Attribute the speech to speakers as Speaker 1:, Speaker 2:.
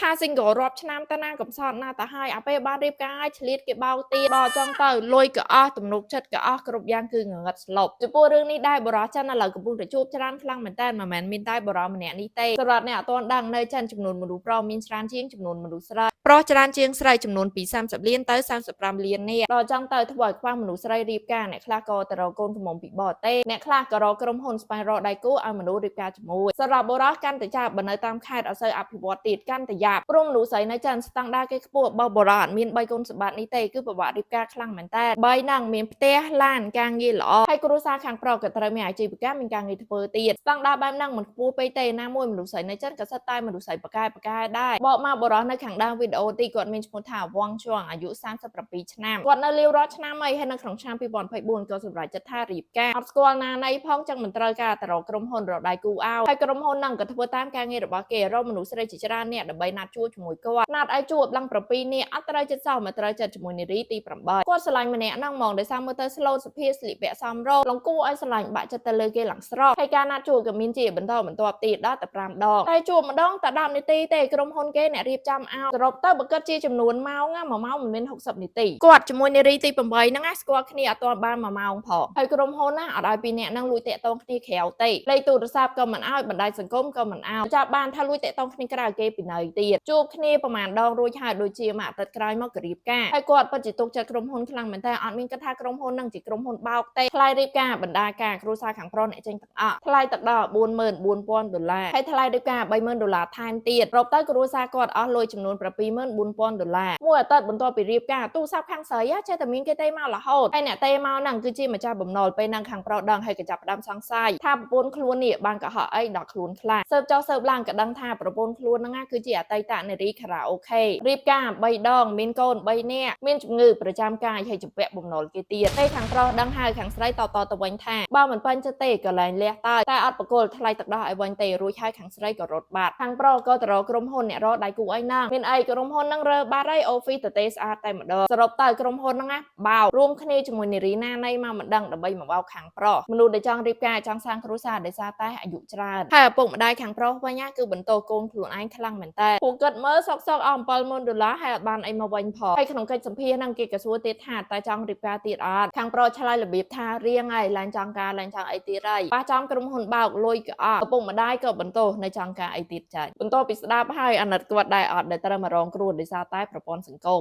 Speaker 1: ថាសិង្ហរាប់ឆ្នាំទៅណាកំសត់ណាទៅហើយអាពេលបានរៀបការឲ្យឆ្លៀតគេបោកទៀតដល់ចង់ទៅលុយក៏អស់ទំនុកចិត្តក៏អស់គ្រប់យ៉ាងគឺងងឹតស្លប់ចំពោះរឿងនេះដែរបរិះចិនឥឡូវកំពុងតែជួបច្រើនខ្លាំងមែនតើមិនមែនមានតែបរិះម្នាក់នេះទេសម្រាប់អ្នកអត់ទាន់ដឹងនៅចិនចំនួនមនុស្សប្រុសមានច្រើនជាងចំនួនមនុស្សស្រីប្រុសច្រើនជាងស្រីចំនួនពី30លានទៅ35លាននាក់ដល់ចង់ទៅធ្វើឲ្យខ្វះមនុស្សស្រីរៀបការអ្នកខ្លះក៏ទៅរកកូនកំមុំពីបរទេសអ្នកខ្លះក៏រកក្រុមហ៊ុនស្វែងរកដៃគូឲ្យមនុស្សរៀបការជាមួយសម្រាប់បុរសកាន់តែចាប់បើនៅតាមខេត្តអត់សូវអភិវឌ្ឍទៀតកាន់តែយ៉ាប់ព្រមមនុស្សស្រីនៅចិនស្តង់ដារគេខ្ពស់បើបុរសអត់មាន3គុណសម្បត្តិនេះទេគឺពិបាករៀបការខ្លាំងមែនតើ3ហ្នឹងមានផ្ទះឡានការងារល្អហើយគ្រួសារខាងប្រុសក៏ត្រូវមានអាជីវកម្មមានការងារធ្វើទៀតស្តង់ដារបែបហ្នឹងមិនខ្ពស់ពេកទេណាមួយមនុស្សស្រីនៅចិនក៏សិតតែមនុស្សស្រីប៉កែដែរបកមកបុរសនៅខាងដើមវីដេអូទីគាត់មានឈ្មោះថាវ៉ងជួងអាយុ37ឆ្នាំគាត់នៅលាវរដ្ឋឆ្នាំអីហើយនៅក្នុងឆ្នាំ2024ក៏សម្រេចចិត្តថារៀបការអត់ស្គាល់ណាណីផងចឹងមិនត្រូវការទៅរកក្រុមហ៊ុនរកដៃគូឲ្យហើយក្រុមហ៊ុនហ្នឹងក៏ធ្វើតាមការងាររបស់គេរកមនុស្សស្រីជាច្រើនអ្នកដើម្បីណាត់ជួបជាមួយគាត់ណាត់ឲ្យជួបឡើង7នាក់អត់ត្រូវចិត្តសោះមកត្រូវចិត្តជាមួយនារីទី8គាត់ស្រឡាញ់ម្នាក់ហ្នឹងហ្មងដោយសារមើលទៅស្លូតសុភាស្លៀកពាក់សមរម្យលងគួរឲ្យស្រឡាញ់បាក់ចិត្តទៅលើគេឡើងស្រស់ហើយការណាត់ជួបក៏មានជាបន្តបន្ទាប់ទៀតដល់តែ5ដងតែជួបម្ដងតែ10នាទីទេក្រុមហ៊ុនគេអ្នករៀបចំឲ្យសរុបទៅបើគិតជាចំនួនម៉ោង1ម៉ោងមិនមាន60នាទីគាត់ជាមួយនារីទី8ហ្នឹងស្គាល់គ្នាអត់ទាន់បាន1ម៉ោងផងហើយក្រុមហ៊ុនណាអត់ឲ្យពីរនាក់ហ្នឹងលួចតាក់ទងគ្នាក្រៅទេលេខទូរស័ព្ទក៏មិនឲ្យបណ្ដាញសង្គមក៏មិនឲ្យចាប់បានថាលួចតាក់ទងគ្នាក្រៅគេពីនៅទៀតជួបគ្នាប្រហែលដងរួចហើយដូចជាមួយអាទិត្យក្រោយមកក៏រៀបការហើយគាត់ពិតជាទុកចិត្តក្រុមហ៊ុនខ្លាំងមែនតើអត់មានគិតថាក្រុមហ៊ុនហ្នឹងជាក្រុមហ៊ុនបោកទេថ្លៃរៀបការបណ្ដាការគ្រួសារខាងប្រុសអ្នកចេញទាំងអស់ថ្លៃទឹកដល់$44,000ហើយថ្លៃរៀបការ$30,000ថែមទៀតរកទៅគ្រួសារគាត់អស់លុយចំនួន$74,000មួយអាទិត្យបន្ទាប់ពីរៀបការទូរស័ព្ទខាងស្រីចេះតែមានគេទេមករហូតហើយអ្នកទេមកហ្នឹងគឺជាម្ចាស់បំណុលពេលហ្នឹងខាងប្រុសដឹងហើយក៏ចាប់ផ្ដើមសង្ស័យថាប្រពន្ធខ្លួននេះបានកុហកអីដល់ខ្លួនខ្លះស៊ើបចុះស៊ើបឡើងក៏ដឹងថាប្រពន្ធខ្លួនហ្នឹងគឺជាអតីតនារីខារ៉ាអូខេរៀបការ3ដងមានកូន3នាក់មានជំងឺប្រចាំកាយហើយជំពាក់បំណុលគេទៀតពេលខាងប្រុសដឹងហើយខាងស្រីតទៅវិញថាបើមិនពេញចិត្តទេក៏លែងលះតែអត់បកគលថ្លៃទឹកដោះឲ្យវិញទេរួចហើយខាងស្រីក៏រត់បាត់ខាងប្រុសក៏ទៅរកក្រុមហ៊ុនអ្នករកដៃគូអីហ្នឹងមានអីក្រុមហ៊ុនហ្នឹងរើបាត់ហើយអូហ្វីទទេស្អាតតែម្ដងសរុបទៅក្រុមហ៊ុនហ្នឹងបោករួមគ្នាជាមួយនារីណាណីមកមិនដឹងដើម្បីមកបោកខាងប្រុសមនុស្សដែលចង់រៀបការចង់សាងគ្រួសារដោយសារតែអាយុច្រើនហើយឪពុកម្ដាយខាងប្រុសវិញគឺបន្តកូនខ្លួនឯងខ្លាំងមែនតើពួកគាត់មើលសុកអស់$7,000ហើយអត់បានអីមកវិញផងហើយក្នុងកិច្ចសម្ភាសន៍ហ្នឹងគេក៏សួរទៀតថាតើចង់រៀបការទៀតអត់ខាងប្រុសឆ្លើយរបៀបថារៀងហើយឡើងចង់ការឡើងចង់អីទៀតហើយប៉ះចំក្រុមហ៊ុនបោកលុយក៏អស់ឪពុកម្ដាយក៏បន្តនៅចង់ការអីទៀតចា៎បន្ទាប់ពីស្ដាប់ហើយអាណិតគាត់ដែរអត់ដែលត្រូវមករងគ្រោះដោយសារតែប្រព័ន្ធសង្គម